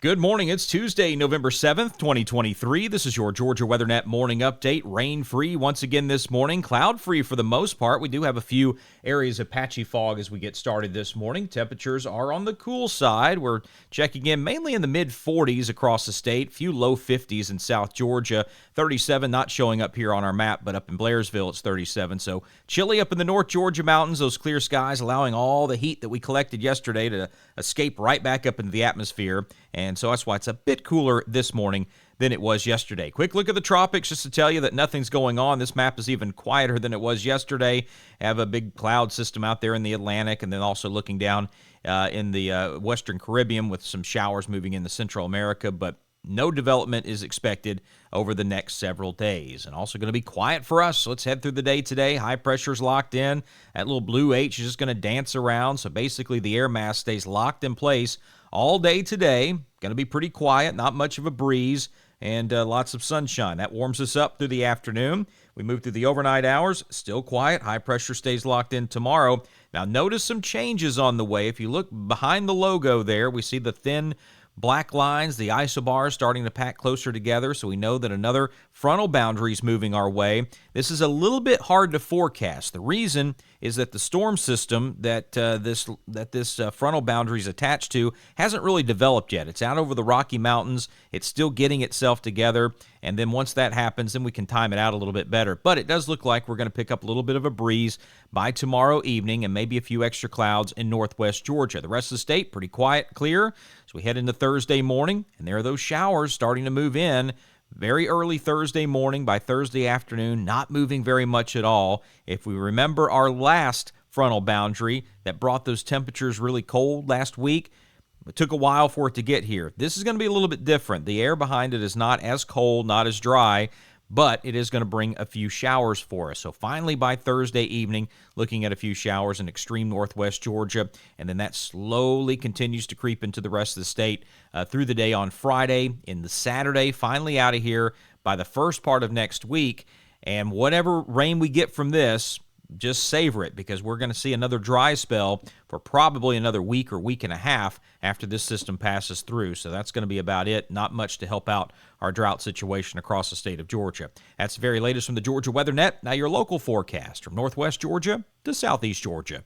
Good morning. It's Tuesday, November 7th, 2023. This is your Georgia WeatherNet morning update. Rain-free once again this morning. Cloud-free for the most part. We do have a few areas of patchy fog as we get started this morning. Temperatures are on the cool side. We're checking in mainly in the mid-40s across the state. Few low 50s in South Georgia. 37 not showing up here on our map, but up in Blairsville it's 37. So chilly up in the North Georgia mountains. Those clear skies allowing all the heat that we collected yesterday to escape right back up into the atmosphere. And so that's why it's a bit cooler this morning than it was yesterday. Quick look at the tropics just to tell you that nothing's going on. This map is even quieter than it was yesterday. Have a big cloud system out there in the Atlantic, and then also looking down in the Western Caribbean with some showers moving into Central America, but no development is expected over the next several days. And also going to be quiet for us. So let's head through the day today. High pressure's locked in. That little blue H is just going to dance around. So basically the air mass stays locked in place all day today. Going to be pretty quiet, not much of a breeze, and lots of sunshine. That warms us up through the afternoon. We move through the overnight hours, still quiet. High pressure stays locked in tomorrow. Now notice some changes on the way. If you look behind the logo there, we see the thin black lines, the isobars starting to pack closer together, so we know that another frontal boundary is moving our way. This is a little bit hard to forecast. The reason is that the storm system that this frontal boundary is attached to hasn't really developed yet. It's out over the Rocky Mountains. It's still getting itself together, and then once that happens, then we can time it out a little bit better. But it does look like we're going to pick up a little bit of a breeze by tomorrow evening and maybe a few extra clouds in northwest Georgia. The rest of the state, pretty quiet, clear. So we head into Thursday morning, and there are those showers starting to move in very early Thursday morning. By Thursday afternoon, not moving very much at all. If we remember our last frontal boundary that brought those temperatures really cold last week, it took a while for it to get here. This is going to be a little bit different. The air behind it is not as cold, not as dry, but it is going to bring a few showers for us. So finally by Thursday evening, looking at a few showers in extreme northwest Georgia, and then that slowly continues to creep into the rest of the state through the day on Friday, in the Saturday, finally out of here by the first part of next week. And whatever rain we get from this, just savor it, because we're going to see another dry spell for probably another week or week and a half after this system passes through. So that's going to be about it. Not much to help out our drought situation across the state of Georgia. That's the very latest from the Georgia WeatherNet. Now your local forecast from northwest Georgia to southeast Georgia.